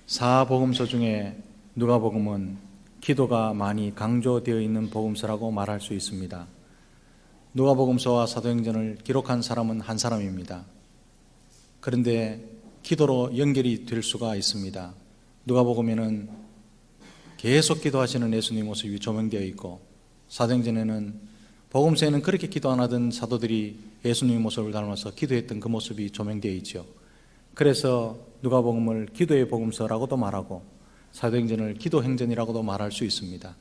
4복음서 중에 누가복음은 기도가 많이 강조되어 있는 복음서라고 말할 수 있습니다. 누가복음서와 사도행전을 기록한 사람은 한 사람입니다. 그런데 기도로 연결이 될 수가 있습니다. 누가복음에는 계속 기도하시는 예수님 모습이 조명되어 있고, 사도행전에는 복음서에는 그렇게 기도 안 하던 사도들이 예수님 모습을 닮아서 기도했던 그 모습이 조명되어 있죠. 그래서 누가복음을 기도의 복음서라고도 말하고 사도행전을 기도행전이라고도 말할 수 있습니다.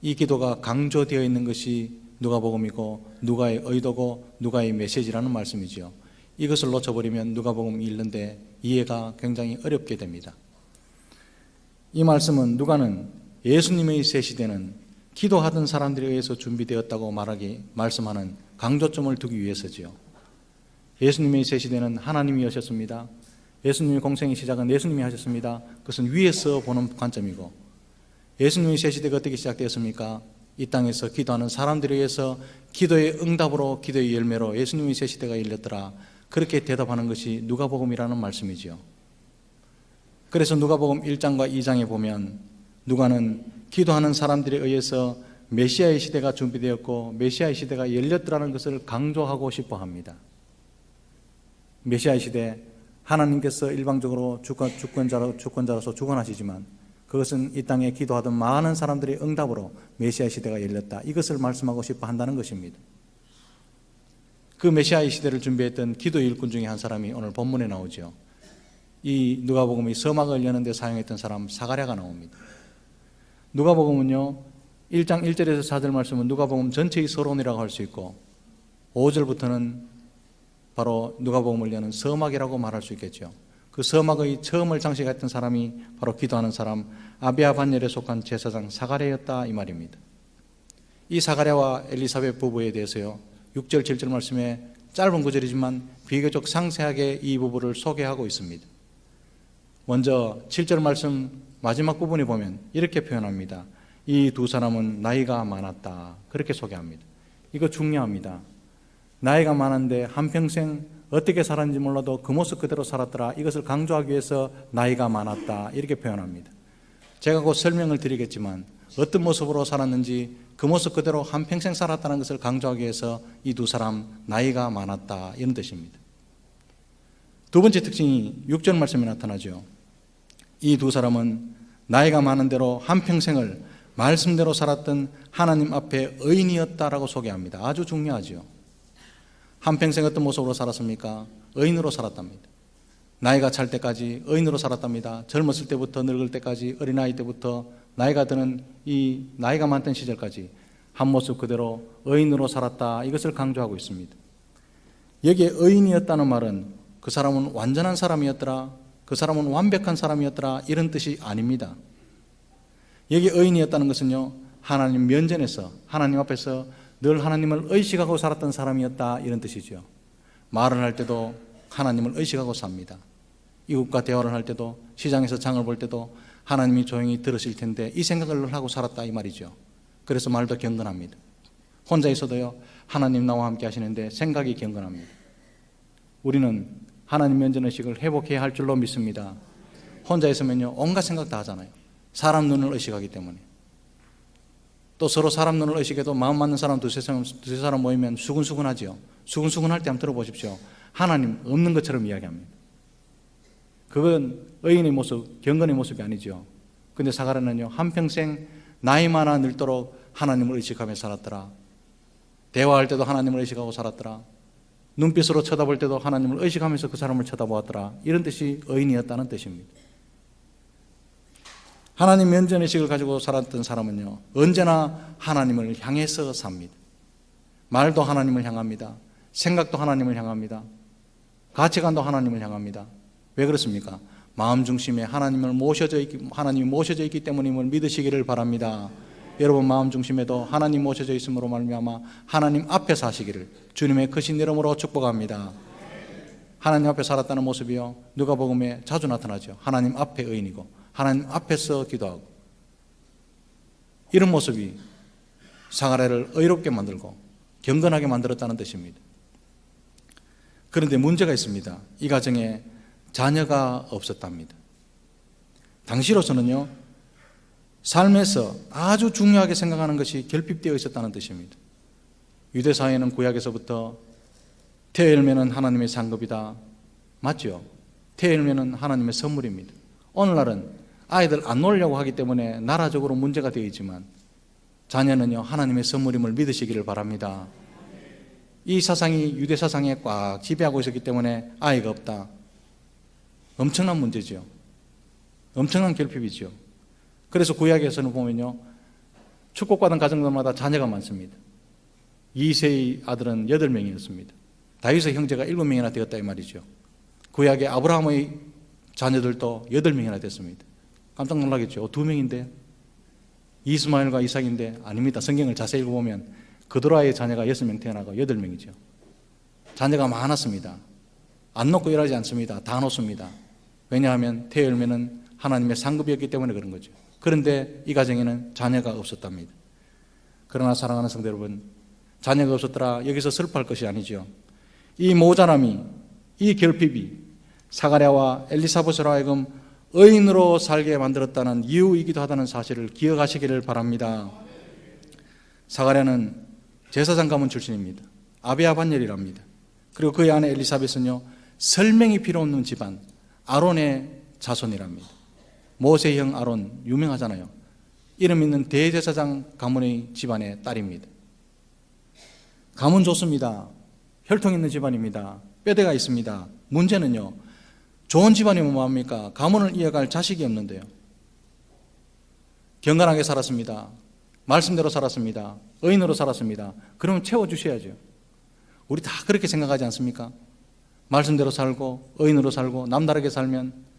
이 기도가 강조되어 있는 것이 누가복음이고 누가의 의도고 누가의 메시지라는 말씀이죠. 이것을 놓쳐버리면 누가복음이 읽는데 이해가 굉장히 어렵게 됩니다. 이 말씀은 누가는 예수님의 새 시대는 기도하던 사람들에 의해서 준비되었다고 말씀하는 강조점을 두기 위해서지요. 예수님의 새 시대는 하나님이 하셨습니다. 예수님의 공생의 시작은 예수님이 하셨습니다. 그것은 위에서 보는 관점이고, 예수님의 새 시대가 어떻게 시작되었습니까? 이 땅에서 기도하는 사람들에 의해서 기도의 응답으로, 기도의 열매로 예수님의 새 시대가 열렸더라. 그렇게 대답하는 것이 누가복음이라는 말씀이지요. 그래서 누가복음 1장과 2장에 보면 누가는 기도하는 사람들에 의해서 메시아의 시대가 준비되었고 메시아의 시대가 열렸더라는 것을 강조하고 싶어 합니다. 메시아의 시대, 하나님께서 일방적으로 주권자로서 주권하시지만 그것은 이 땅에 기도하던 많은 사람들의 응답으로 메시아의 시대가 열렸다. 이것을 말씀하고 싶어 한다는 것입니다. 그 메시아의 시대를 준비했던 기도의 일꾼 중에 한 사람이 오늘 본문에 나오죠. 이 누가복음이 서막을 여는 데 사용했던 사람 사가랴가 나옵니다. 누가복음은요, 1장 1절에서 4절 말씀은 누가복음 전체의 서론이라고 할 수 있고 5절부터는 바로 누가복음을 여는 서막이라고 말할 수 있겠죠. 그 서막의 처음을 장식했던 사람이 바로 기도하는 사람 아비아 반열에 속한 제사장 사가랴였다 이 말입니다. 이 사가랴와 엘리사벳 부부에 대해서요, 6절 7절 말씀에 짧은 구절이지만 비교적 상세하게 이 부부를 소개하고 있습니다. 먼저 7절 말씀 마지막 부분에 보면 이렇게 표현합니다. 이 두 사람은 나이가 많았다. 그렇게 소개합니다. 이거 중요합니다. 나이가 많은데 한평생 어떻게 살았는지 몰라도 그 모습 그대로 살았더라. 이것을 강조하기 위해서 나이가 많았다. 이렇게 표현합니다. 제가 곧 설명을 드리겠지만 어떤 모습으로 살았는지 그 모습 그대로 한평생 살았다는 것을 강조하기 위해서 이 두 사람 나이가 많았다. 이런 뜻입니다. 두 번째 특징이 6절 말씀에 나타나죠. 이 두 사람은 나이가 많은 대로 한평생을 말씀대로 살았던 하나님 앞에 의인이었다라고 소개합니다. 아주 중요하죠. 한평생 어떤 모습으로 살았습니까? 의인으로 살았답니다. 나이가 찰 때까지 의인으로 살았답니다. 젊었을 때부터 늙을 때까지, 어린아이 때부터 나이가 드는 이 나이가 많던 시절까지 한 모습 그대로 의인으로 살았다. 이것을 강조하고 있습니다. 여기에 의인이었다는 말은 그 사람은 완전한 사람이었더라, 그 사람은 완벽한 사람이었더라 이런 뜻이 아닙니다. 여기 의인이었다는 것은요, 하나님 면전에서 하나님 앞에서 늘 하나님을 의식하고 살았던 사람이었다 이런 뜻이죠. 말을 할 때도 하나님을 의식하고 삽니다. 이웃과 대화를 할 때도, 시장에서 장을 볼 때도 하나님이 조용히 들으실 텐데 이 생각을 하고 살았다 이 말이죠. 그래서 말도 경건합니다. 혼자 있어도요, 하나님 나와 함께 하시는데 생각이 경건합니다. 우리는 하나님 면전의식을 회복해야 할 줄로 믿습니다. 혼자 있으면요, 온갖 생각 다 하잖아요. 사람 눈을 의식하기 때문에. 또 서로 사람 눈을 의식해도 마음 맞는 사람 두세 사람 모이면 수근수근하지요. 수근수근할 때 한번 들어보십시오. 하나님 없는 것처럼 이야기합니다. 그건 의인의 모습, 경건의 모습이 아니죠. 근데 사가랴는요, 한평생 나이 많아 늙도록 하나님을 의식하며 살았더라. 대화할 때도 하나님을 의식하고 살았더라. 눈빛으로 쳐다볼 때도 하나님을 의식하면서 그 사람을 쳐다보았더라. 이런 뜻이 의인이었다는 뜻입니다. 하나님 면전의식을 가지고 살았던 사람은요, 언제나 하나님을 향해서 삽니다. 말도 하나님을 향합니다. 생각도 하나님을 향합니다. 가치관도 하나님을 향합니다. 왜 그렇습니까? 마음 중심에 하나님이 모셔져 있기 때문임을 믿으시기를 바랍니다. 여러분 마음 중심에도 하나님 모셔져 있음으로 말미암아 하나님 앞에 사시기를 주님의 크신 이름으로 축복합니다. 하나님 앞에 살았다는 모습이요, 누가복음에 자주 나타나죠. 하나님 앞에 의인이고 하나님 앞에서 기도하고, 이런 모습이 사가랴를 의롭게 만들고 경건하게 만들었다는 뜻입니다. 그런데 문제가 있습니다. 이 가정에 자녀가 없었답니다. 당시로서는요, 삶에서 아주 중요하게 생각하는 것이 결핍되어 있었다는 뜻입니다. 유대 사회는 구약에서부터 태의 열매는 하나님의 상급이다. 맞죠? 태의 열매는 하나님의 선물입니다. 오늘날은 아이들 안 놓으려고 하기 때문에 나라적으로 문제가 되어 있지만 자녀는요, 하나님의 선물임을 믿으시기를 바랍니다. 이 사상이 유대 사상에 꽉 지배하고 있었기 때문에 아이가 없다. 엄청난 문제죠. 엄청난 결핍이죠. 그래서 구약에서는 보면요, 축복받은 가정들마다 자녀가 많습니다. 2세의 아들은 8명이었습니다. 다윗의 형제가 7명이나 되었다 이 말이죠. 구약의 아브라함의 자녀들도 8명이나 됐습니다. 깜짝 놀라겠죠. 2명인데 이스마엘과 이삭인데 아닙니다. 성경을 자세히 읽어보면 그도라의 자녀가 6명 태어나고 8명이죠. 자녀가 많았습니다. 안 놓고 일하지 않습니다. 다 놓습니다. 왜냐하면 태의 열매는 하나님의 상급이었기 때문에 그런 거죠. 그런데 이 가정에는 자녀가 없었답니다. 그러나 사랑하는 성도 여러분, 자녀가 없었더라 여기서 슬퍼할 것이 아니죠. 이 모자람이, 이 결핍이 사가랴와 엘리사벳으로 하여금 의인으로 살게 만들었다는 이유이기도 하다는 사실을 기억하시기를 바랍니다. 사가랴는 제사장 가문 출신입니다. 아비야 반열이랍니다. 그리고 그의 아내 엘리사벳은요, 설명이 필요 없는 집안, 아론의 자손이랍니다. 모세형 아론 유명하잖아요. 이름 있는 대제사장 가문의 집안의 딸입니다. 가문 좋습니다. 혈통 있는 집안입니다. 뼈대가 있습니다. 문제는요, 좋은 집안이면 뭐합니까? 가문을 이어갈 자식이 없는데요. 경건하게 살았습니다. 말씀대로 살았습니다. 의인으로 살았습니다. 그러면 채워주셔야죠. 우리 다 그렇게 생각하지 않습니까? 말씀대로 살고 의인으로 살고 남다르게 살면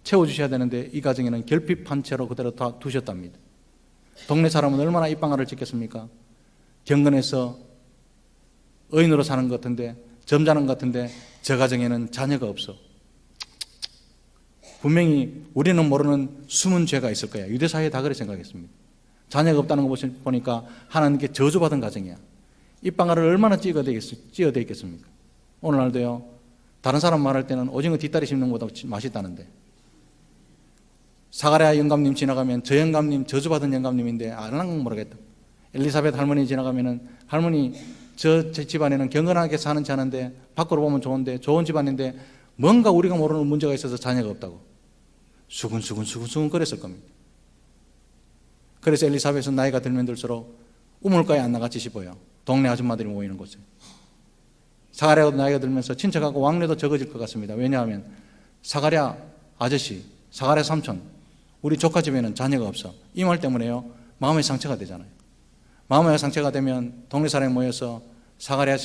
채워주셔야 되는데 이 가정에는 결핍한 채로 그대로 다 두셨답니다. 동네 사람은 얼마나 입방아를 찍겠습니까? 경건해서 의인으로 사는 것 같은데, 점잖은 것 같은데 저 가정에는 자녀가 없어. 분명히 우리는 모르는 숨은 죄가 있을 거야. 유대사회에 다 그렇게 생각했습니다. 자녀가 없다는 거 보니까 하나님께 저주받은 가정이야. 입방아를 얼마나 찌어대 있겠습니까? 오늘날도요, 다른 사람 말할 때는 오징어 뒷다리 씹는 것보다 맛있다는데, 사가랴 영감님 지나가면 저 영감님 저주받은 영감님인데 알랑랑 모르겠다. 엘리사벳 할머니 지나가면은 할머니 저 집안에는 경건하게 사는지 아는데 밖으로 보면 좋은데 좋은 집안인데 뭔가 우리가 모르는 문제가 있어서 자녀가 없다고 수근수근 거렸을 겁니다. 그래서 엘리사벳은 나이가 들면 들수록 우물가에 안 나갔지 싶어요. 동네 아줌마들이 모이는 곳에. 사가랴도 나이가 들면서 친척하고 왕래도 적어질 것 같습니다. 왜냐하면 사가랴 아저씨, 사가랴 삼촌, 우리 조카 집에는 자녀가 없어. 이 말 때문에요, 마음의 상처가 되잖아요. 마음의 상처가 되면 동네 사람이 모여서 사가랴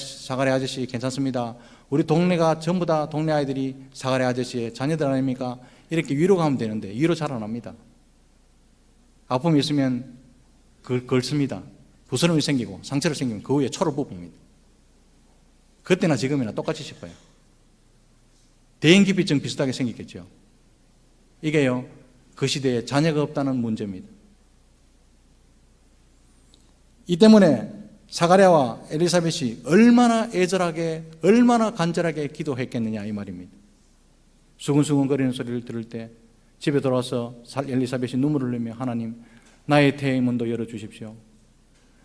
아저씨 괜찮습니다. 우리 동네가 전부 다 동네 아이들이 사가랴 아저씨의 자녀들 아닙니까? 이렇게 위로가 하면 되는데 위로 잘 안 합니다. 아픔이 있으면 걸습니다. 부스럼이 생기고 상처를 생기면 그 후에 초를 뽑습니다. 그때나 지금이나 똑같이 싶어요. 대인기피증 비슷하게 생기겠죠. 이게요, 그 시대에 자녀가 없다는 문제입니다. 이 때문에 사가랴와 엘리사벳이 얼마나 애절하게, 얼마나 간절하게 기도했겠느냐 이 말입니다. 수근수근거리는 소리를 들을 때 집에 돌아와서 엘리사벳이 눈물을 흘리며 하나님, 나의 태의 문도 열어주십시오.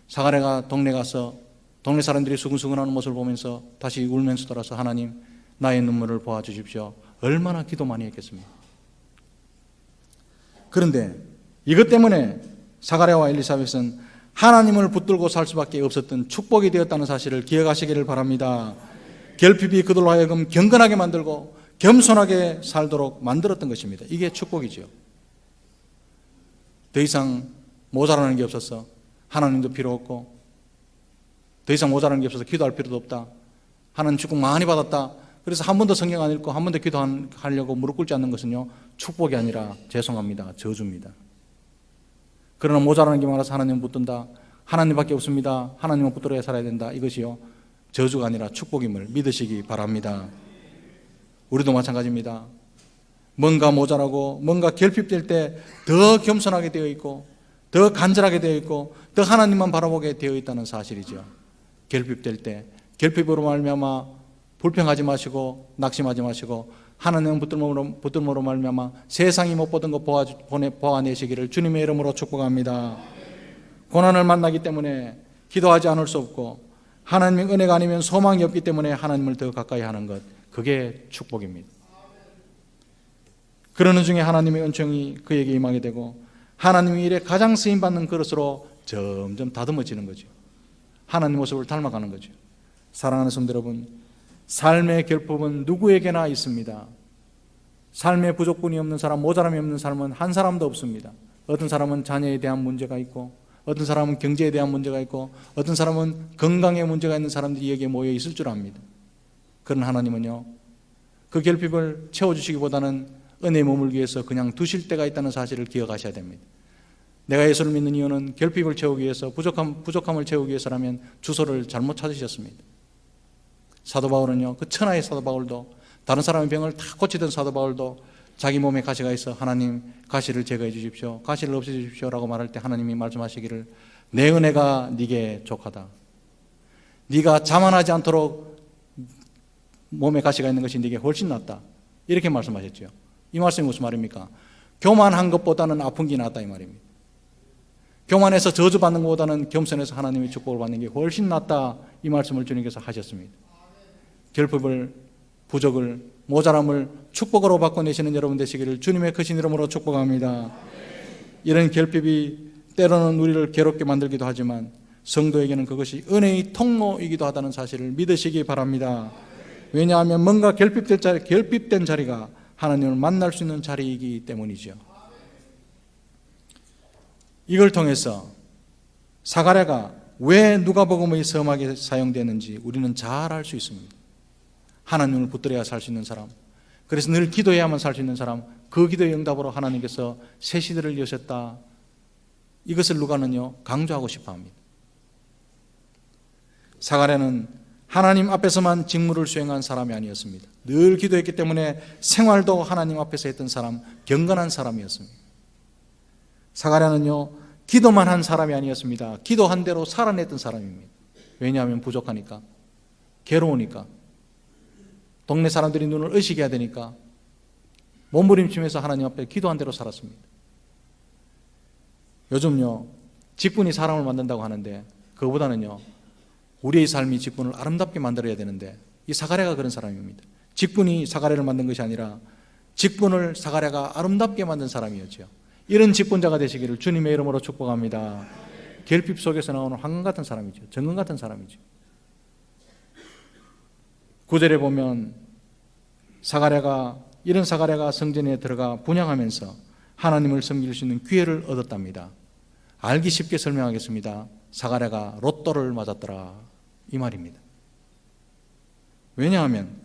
사가랴가 동네 가서 동네 사람들이 수근수근하는 모습을 보면서 다시 울면서 돌아서 하나님, 나의 눈물을 보아주십시오. 얼마나 기도 많이 했겠습니까? 그런데 이것 때문에 사가랴와 엘리사벳은 하나님을 붙들고 살 수밖에 없었던 축복이 되었다는 사실을 기억하시기를 바랍니다. 결핍이 그들로 하여금 경건하게 만들고 겸손하게 살도록 만들었던 것입니다. 이게 축복이죠. 더 이상 모자라는 게 없어서 하나님도 필요 없고, 더 이상 모자라는 게 없어서 기도할 필요도 없다. 하나님 축복 많이 받았다. 그래서 한 번도 성경 안 읽고 한 번도 기도하려고 무릎 꿇지 않는 것은요, 축복이 아니라 죄송합니다, 저주입니다. 그러나 모자라는 게 많아서 하나님 붙든다, 하나님밖에 없습니다, 하나님을 붙들어야 살아야 된다, 이것이요 저주가 아니라 축복임을 믿으시기 바랍니다. 우리도 마찬가지입니다. 뭔가 모자라고 뭔가 결핍될 때 더 겸손하게 되어 있고 더 간절하게 되어 있고 더 하나님만 바라보게 되어 있다는 사실이죠. 결핍될 때 결핍으로 말미암아 불평하지 마시고 낙심하지 마시고 하나님은 붙들므로 말미암아 세상이 못 보던 것 보아내시기를 주님의 이름으로 축복합니다. 고난을 만나기 때문에 기도하지 않을 수 없고 하나님의 은혜가 아니면 소망이 없기 때문에 하나님을 더 가까이 하는 것, 그게 축복입니다. 그러는 중에 하나님의 은총이 그에게 임하게 되고 하나님의 일에 가장 쓰임받는 그릇으로 점점 다듬어지는 거죠. 하나님 모습을 닮아가는 거죠. 사랑하는 성도 여러분, 삶의 결핍은 누구에게나 있습니다. 삶의 부족분이 없는 사람, 모자람이 없는 사람은 한 사람도 없습니다. 어떤 사람은 자녀에 대한 문제가 있고, 어떤 사람은 경제에 대한 문제가 있고, 어떤 사람은 건강에 문제가 있는 사람들이 여기에 모여 있을 줄 압니다. 그런 하나님은요, 그 결핍을 채워주시기보다는 은혜에 머물기 위해서 그냥 두실 때가 있다는 사실을 기억하셔야 됩니다. 내가 예수를 믿는 이유는 결핍을 채우기 위해서, 부족함을 채우기 위해서라면 주소를 잘못 찾으셨습니다. 사도 바울은요, 그 천하의 사도 바울도, 다른 사람의 병을 다 고치던 사도 바울도 자기 몸에 가시가 있어 하나님 가시를 제거해 주십시오, 가시를 없애 주십시오 라고 말할 때 하나님이 말씀하시기를 내 은혜가 네게 족하다. 네가 자만하지 않도록 몸에 가시가 있는 것이 네게 훨씬 낫다, 이렇게 말씀하셨죠. 이 말씀이 무슨 말입니까? 교만한 것보다는 아픈 게 낫다 이 말입니다. 교만해서 저주받는 것보다는 겸손해서 하나님의 축복을 받는 게 훨씬 낫다, 이 말씀을 주님께서 하셨습니다. 결핍을, 부족을, 모자람을 축복으로 바꿔내시는 여러분 되시기를 주님의 크신 이름으로 축복합니다. 이런 결핍이 때로는 우리를 괴롭게 만들기도 하지만 성도에게는 그것이 은혜의 통로이기도 하다는 사실을 믿으시기 바랍니다. 왜냐하면 뭔가 결핍된 자리가 하나님을 만날 수 있는 자리이기 때문이죠. 이걸 통해서 사가랴가 왜 누가복음의 서막에 사용되는지 우리는 잘 알 수 있습니다. 하나님을 붙들어야 살 수 있는 사람, 그래서 늘 기도해야만 살 수 있는 사람, 그 기도의 응답으로 하나님께서 새 시대를 여셨다, 이것을 누가는요 강조하고 싶어 합니다. 사가랴는 하나님 앞에서만 직무를 수행한 사람이 아니었습니다. 늘 기도했기 때문에 생활도 하나님 앞에서 했던 사람, 경건한 사람이었습니다. 사가랴는요 기도만 한 사람이 아니었습니다. 기도한 대로 살아냈던 사람입니다. 왜냐하면 부족하니까, 괴로우니까, 동네 사람들이 눈을 의식해야 해야 되니까 몸부림치면서 하나님 앞에 기도한 대로 살았습니다. 요즘요 직분이 사람을 만든다고 하는데 그거보다는요 우리의 삶이 직분을 아름답게 만들어야 되는데 이 사가랴가 그런 사람입니다. 직분이 사가랴를 만든 것이 아니라 직분을 사가랴가 아름답게 만든 사람이었죠. 이런 직분자가 되시기를 주님의 이름으로 축복합니다. 결핍 속에서 나오는 황금 같은 사람이죠. 정금 같은 사람이죠. 9절에 보면 이런 사가랴가 성전에 들어가 분향하면서 하나님을 섬길 수 있는 기회를 얻었답니다. 알기 쉽게 설명하겠습니다. 사가랴가 로또를 맞았더라, 이 말입니다. 왜냐하면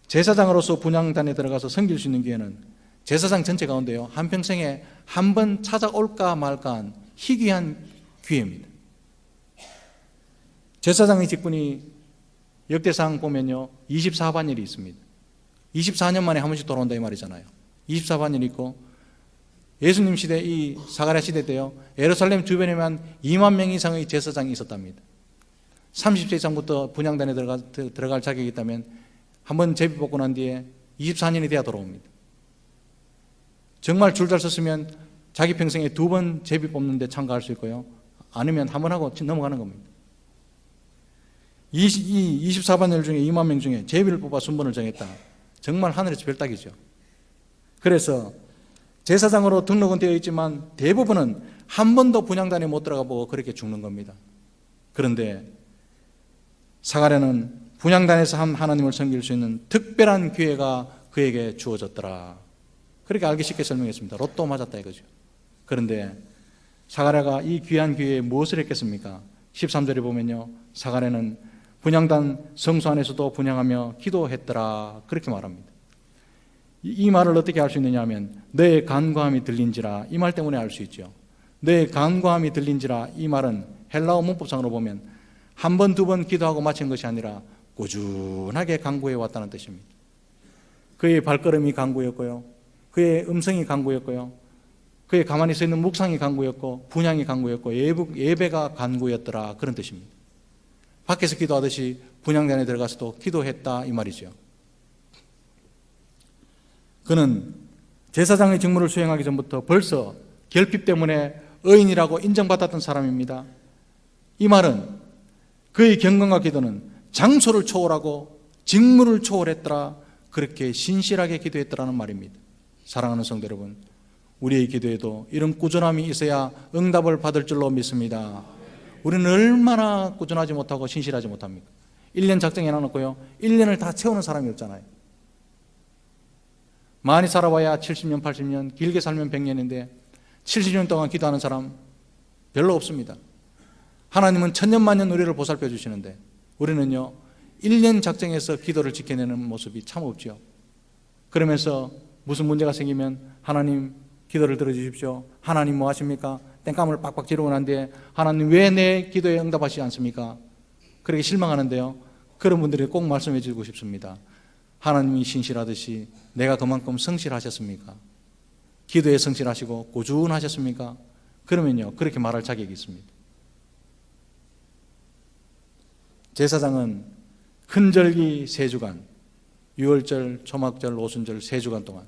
제사장으로서 분향단에 들어가서 섬길 수 있는 기회는 제사장 전체 가운데요 한평생에 한 번 찾아올까 말까한 희귀한 기회입니다. 제사장의 직분이 역대상 보면요 24반일이 있습니다. 24년 만에 한 번씩 돌아온다 이 말이잖아요. 24반일이 있고 예수님 시대, 이 사가랴 시대 때요 예루살렘 주변에만 2만 명 이상의 제사장이 있었답니다. 30세 이상부터 분향단에 들어갈 자격이 있다면 한번 제비 뽑고 난 뒤에 24년이 돼야 돌아옵니다. 정말 줄 잘 섰으면 자기 평생에 2번 제비 뽑는데 참가할 수 있고요, 아니면 한 번 하고 넘어가는 겁니다. 24반일 중에 2만 명 중에 제비를 뽑아 순번을 정했다. 정말 하늘에서 별따기죠. 그래서 제사장으로 등록은 되어 있지만 대부분은 한 번도 분향단에 못 들어가 보고 그렇게 죽는 겁니다. 그런데 사가랴는 분향단에서 하나님을 섬길 수 있는 특별한 기회가 그에게 주어졌더라. 그렇게 알기 쉽게 설명했습니다. 로또 맞았다 이거죠. 그런데 사가랴가 이 귀한 기회에 무엇을 했겠습니까? 13절에 보면요 사가랴는 분향단 성소 안에서도 분향하며 기도했더라, 그렇게 말합니다. 이 말을 어떻게 알 수 있느냐 하면 너의 간구함이 들린지라, 이 말 때문에 알 수 있죠. 너의 간구함이 들린지라, 이 말은 헬라어 문법상으로 보면 한 번, 2번 기도하고 마친 것이 아니라 꾸준하게 간구해 왔다는 뜻입니다. 그의 발걸음이 간구였고요, 그의 음성이 간구였고요, 그의 가만히 서 있는 묵상이 간구였고, 분향이 간구였고, 예배가 간구였더라, 그런 뜻입니다. 밖에서 기도하듯이 분향단에 들어가서도 기도했다 이 말이죠. 그는 제사장의 직무를 수행하기 전부터 벌써 결핍 때문에 의인이라고 인정받았던 사람입니다. 이 말은 그의 경건과 기도는 장소를 초월하고 직무를 초월했더라, 그렇게 신실하게 기도했더라는 말입니다. 사랑하는 성도 여러분, 우리의 기도에도 이런 꾸준함이 있어야 응답을 받을 줄로 믿습니다. 우리는 얼마나 꾸준하지 못하고 신실하지 못합니까? 1년 작정해 놔놓고요, 1년을 다 채우는 사람이 없잖아요. 많이 살아봐야 70년, 80년, 길게 살면 100년인데 70년 동안 기도하는 사람 별로 없습니다. 하나님은 천년만년 우리를 보살펴 주시는데 우리는요, 1년 작정해서 기도를 지켜내는 모습이 참 없죠. 그러면서 무슨 문제가 생기면 하나님 기도를 들어주십시오. 하나님 뭐 하십니까? 땡감을 빡빡 지르고 난 뒤에 하나님 왜 내 기도에 응답하시지 않습니까? 그렇게 실망하는데요, 그런 분들이 꼭 말씀해 주고 싶습니다. 하나님이 신실하듯이 내가 그만큼 성실하셨습니까? 기도에 성실하시고 꾸준하셨습니까? 그러면요, 그렇게 말할 자격이 있습니다. 제사장은 큰절기 3주간, 유월절, 초막절, 오순절 3주간 동안,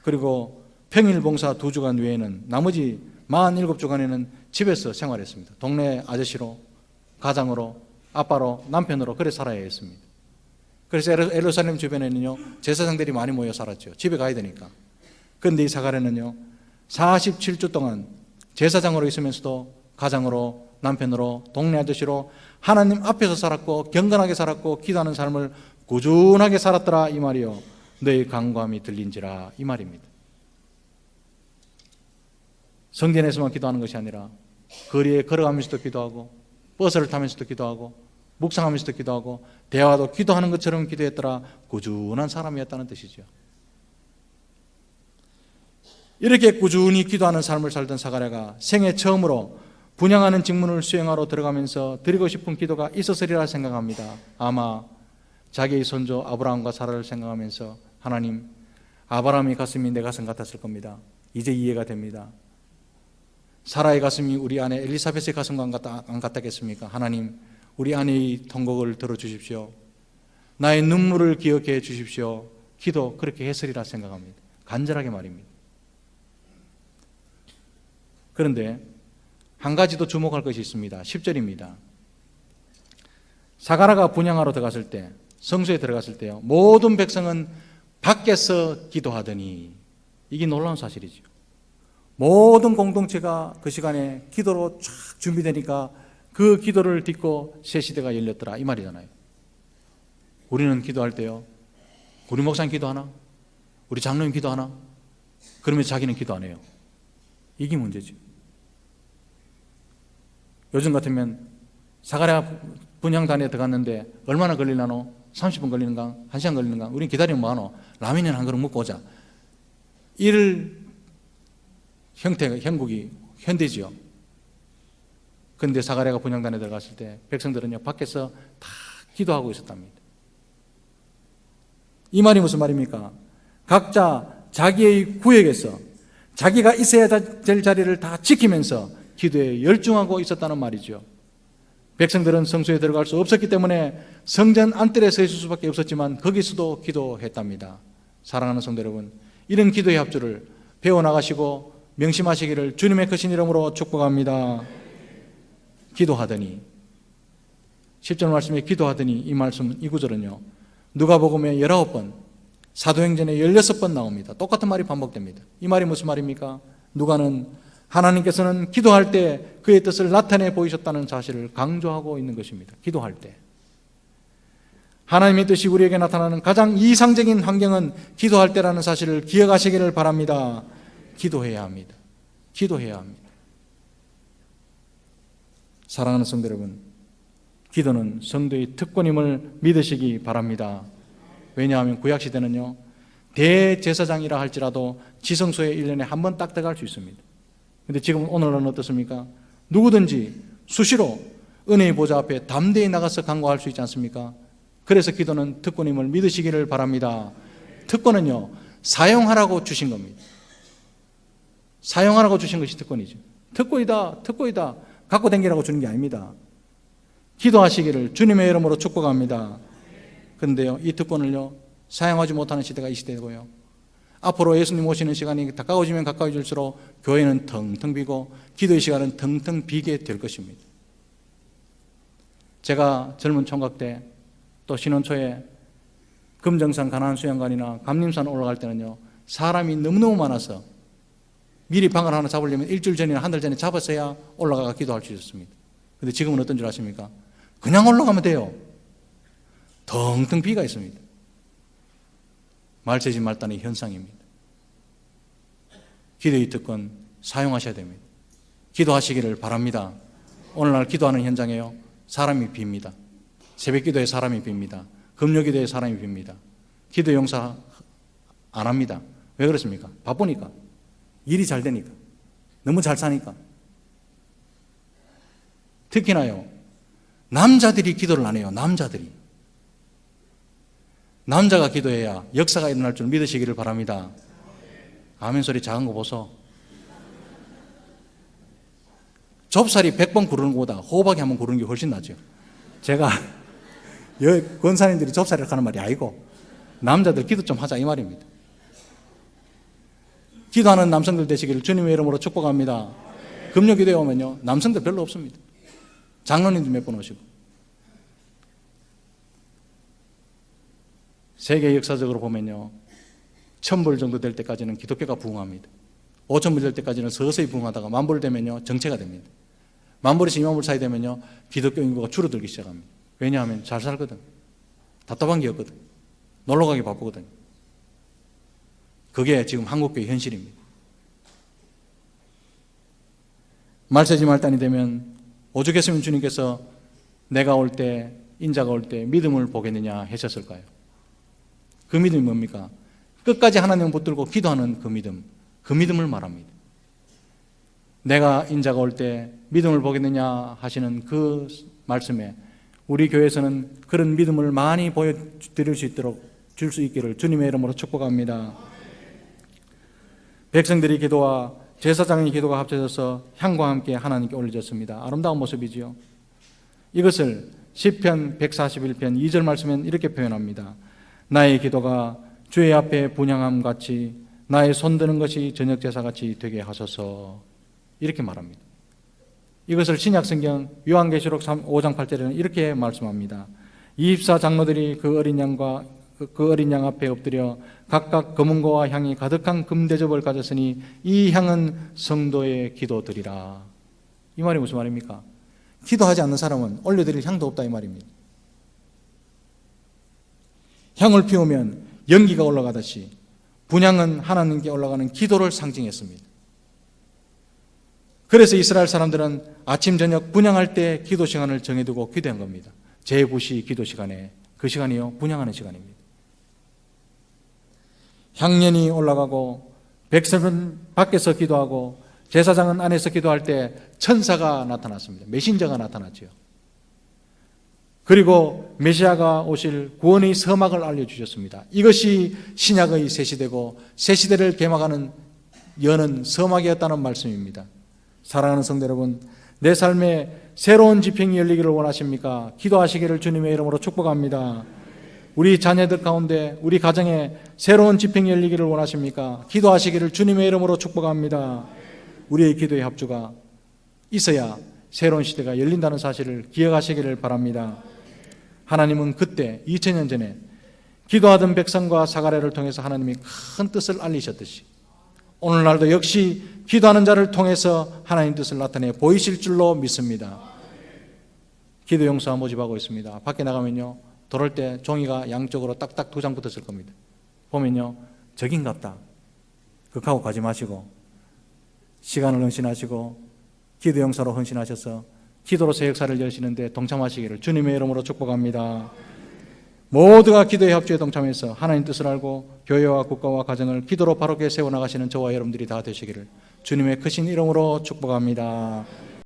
그리고 평일봉사 2주간 외에는 나머지 47주간에는 집에서 생활했습니다. 동네 아저씨로, 가장으로, 아빠로, 남편으로 그래 살아야 했습니다. 그래서 예루살렘 주변에는요, 제사장들이 많이 모여 살았죠. 집에 가야 되니까. 그런데 이 사가랴는요, 47주 동안 제사장으로 있으면서도 가장으로, 남편으로, 동네 아저씨로 하나님 앞에서 살았고 경건하게 살았고 기도하는 삶을 꾸준하게 살았더라, 이 말이요. 너의 간구함이 들린지라, 이 말입니다. 성전에서만 기도하는 것이 아니라 거리에 걸어가면서도 기도하고, 버스를 타면서도 기도하고, 묵상하면서도 기도하고, 대화도 기도하는 것처럼 기도했더라, 꾸준한 사람이었다는 뜻이죠. 이렇게 꾸준히 기도하는 삶을 살던 사가랴가 생애 처음으로 분향하는 직문을 수행하러 들어가면서 드리고 싶은 기도가 있었으리라 생각합니다. 아마 자기의 손주 아브라함과 사라를 생각하면서 하나님, 아브라함의 가슴이 내 가슴 같았을 겁니다. 이제 이해가 됩니다. 사라의 가슴이 우리 아내 엘리사벳의 가슴과 안 같았겠습니까? 하나님, 우리 아내의 통곡을 들어주십시오. 나의 눈물을 기억해 주십시오. 기도 그렇게 했으리라 생각합니다. 간절하게 말입니다. 그런데 한 가지 더 주목할 것이 있습니다. 10절입니다. 사가랴가 분향하러 들어갔을 때, 성소에 들어갔을 때요, 모든 백성은 밖에서 기도하더니, 이게 놀라운 사실이죠. 모든 공동체가 그 시간에 기도로 쫙 준비되니까 그 기도를 딛고 새 시대가 열렸더라, 이 말이잖아요. 우리는 기도할 때요, 우리 목사님 기도하나? 우리 장로님 기도하나? 그러면 자기는 기도 안 해요. 이게 문제죠. 요즘 같으면 사가랴 분향단에 들어갔는데 얼마나 걸리나노? 30분 걸리는가? 1시간 걸리는가? 우린 기다리면 뭐하노? 라면이나 한 그릇 먹고 오자. 이럴 형국이 현대지요. 그런데 사가랴가 분향단에 들어갔을 때 백성들은요, 밖에서 다 기도하고 있었답니다. 이 말이 무슨 말입니까? 각자 자기의 구역에서 자기가 있어야 될 자리를 다 지키면서 기도에 열중하고 있었다는 말이죠. 백성들은 성소에 들어갈 수 없었기 때문에 성전 안뜰에 서 있을 수밖에 없었지만 거기서도 기도했답니다. 사랑하는 성도 여러분, 이런 기도의 합주를 배워나가시고 명심하시기를 주님의 크신 이름으로 축복합니다. 기도하더니, 10절 말씀에 기도하더니, 이 말씀, 이 구절은요, 누가복음에 19번, 사도행전에 16번 나옵니다. 똑같은 말이 반복됩니다. 이 말이 무슨 말입니까? 누가는 하나님께서는 기도할 때 그의 뜻을 나타내 보이셨다는 사실을 강조하고 있는 것입니다. 기도할 때. 하나님의 뜻이 우리에게 나타나는 가장 이상적인 환경은 기도할 때라는 사실을 기억하시기를 바랍니다. 기도해야 합니다. 기도해야 합니다. 사랑하는 성도 여러분, 기도는 성도의 특권임을 믿으시기 바랍니다. 왜냐하면 구약시대는요, 대제사장이라 할지라도 지성소에 1년에 한 번 딱 들어갈 수 있습니다. 그런데 지금 오늘은 어떻습니까? 누구든지 수시로 은혜의 보좌 앞에 담대히 나가서 간구할 수 있지 않습니까? 그래서 기도는 특권임을 믿으시기를 바랍니다. 특권은요, 사용하라고 주신 겁니다. 사용하라고 주신 것이 특권이죠. 특권이다, 특권이다, 갖고 다니라고 주는 게 아닙니다. 기도하시기를 주님의 이름으로 축복합니다. 그런데요, 이 특권을요, 사용하지 못하는 시대가 이 시대고요, 앞으로 예수님 오시는 시간이 가까워지면 가까워질수록 교회는 텅텅 비고 기도의 시간은 텅텅 비게 될 것입니다. 제가 젊은 총각 때 또 신혼초에 금정산 가나안수양관이나 감림산 올라갈 때는요, 사람이 너무너무 많아서 미리 방을 하나 잡으려면 일주일 전이나 한 달 전에 잡았어야 올라가 기도할 수 있었습니다. 근데 지금은 어떤 줄 아십니까? 그냥 올라가면 돼요. 텅텅 비가 있습니다. 말세지 말단의 현상입니다. 기도의 특권 사용하셔야 됩니다. 기도하시기를 바랍니다. 오늘날 기도하는 현장에요, 사람이 빕니다. 새벽 기도에 사람이 빕니다. 금요 기도에 사람이 빕니다. 기도 용사 안 합니다. 왜 그렇습니까? 바쁘니까. 일이 잘 되니까. 너무 잘 사니까. 특히나요, 남자들이 기도를 안 해요. 남자들이. 남자가 기도해야 역사가 일어날 줄 믿으시기를 바랍니다. 아멘 소리 작은 거 보소. 좁쌀이 100번 구르는 것보다 호박이 한 번 구르는 게 훨씬 낫죠. 제가 권사님들이 좁쌀이라고 하는 말이 아니고 남자들 기도 좀 하자 이 말입니다. 기도하는 남성들 되시기를 주님의 이름으로 축복합니다. 금요 기도에 오면요, 남성들 별로 없습니다. 장로님도 몇 번 오시고. 세계 역사적으로 보면요, 1000불 정도 될 때까지는 기독교가 부흥합니다. 5000불 될 때까지는 서서히 부흥하다가 10,000불 되면요, 정체가 됩니다. 10,000불에서 20,000불 사이 되면요, 기독교 인구가 줄어들기 시작합니다. 왜냐하면 잘 살거든. 답답한 게 없거든. 놀러가기 바쁘거든. 그게 지금 한국교회 현실입니다. 말세지 말단이 되면 오죽했으면 주님께서 내가 올 때, 인자가 올 때 믿음을 보겠느냐 하셨을까요? 그 믿음이 뭡니까? 끝까지 하나님을 붙들고 기도하는 그 믿음을 말합니다. 내가 인자가 올 때 믿음을 보겠느냐 하시는 그 말씀에 우리 교회에서는 그런 믿음을 많이 보여드릴 수 있도록 줄 수 있기를 주님의 이름으로 축복합니다. 백성들이 기도와 제사장의 기도가 합쳐져서 향과 함께 하나님께 올려졌습니다. 아름다운 모습이지요. 이것을 시편 141편 2절 말씀엔 이렇게 표현합니다. 나의 기도가 주의 앞에 분향함 같이 나의 손드는 것이 저녁 제사같이 되게 하소서, 이렇게 말합니다. 이것을 신약성경 요한계시록 5장 8절에는 이렇게 말씀합니다. 24 장로들이 그 어린 양 앞에 엎드려 각각 검은고와 향이 가득한 금대접을 가졌으니 이 향은 성도의 기도드리라. 이 말이 무슨 말입니까? 기도하지 않는 사람은 올려드릴 향도 없다 이 말입니다. 향을 피우면 연기가 올라가듯이 분향은 하나님께 올라가는 기도를 상징했습니다. 그래서 이스라엘 사람들은 아침 저녁 분향할 때 기도 시간을 정해두고 기도한 겁니다. 제9시 기도 시간에, 그 시간이요, 분향하는 시간입니다. 향연이 올라가고 백성은 밖에서 기도하고 제사장은 안에서 기도할 때 천사가 나타났습니다. 메신저가 나타났죠. 그리고 메시아가 오실 구원의 서막을 알려주셨습니다. 이것이 신약의 새 시대고 새 시대를 개막하는 여는 서막이었다는 말씀입니다. 사랑하는 성도 여러분, 내 삶에 새로운 지평이 열리기를 원하십니까? 기도하시기를 주님의 이름으로 축복합니다. 우리 자녀들 가운데 우리 가정에 새로운 지평이 열리기를 원하십니까? 기도하시기를 주님의 이름으로 축복합니다. 우리의 기도의 합주가 있어야 새로운 시대가 열린다는 사실을 기억하시기를 바랍니다. 하나님은 그때 2000년 전에 기도하던 백성과 사가랴를 통해서 하나님이 큰 뜻을 알리셨듯이 오늘날도 역시 기도하는 자를 통해서 하나님 뜻을 나타내 보이실 줄로 믿습니다. 기도 용사 모집하고 있습니다. 밖에 나가면요, 돌을 때 종이가 양쪽으로 딱딱 2장 붙었을 겁니다. 보면요, 저긴갑다. 극하고 가지 마시고 시간을 헌신하시고 기도 용사로 헌신하셔서 기도로 새 역사를 여시는데 동참하시기를 주님의 이름으로 축복합니다. 모두가 기도의 합주에 동참해서 하나님 뜻을 알고 교회와 국가와 가정을 기도로 바르게 세워나가시는 저와 여러분들이 다 되시기를 주님의 크신 이름으로 축복합니다.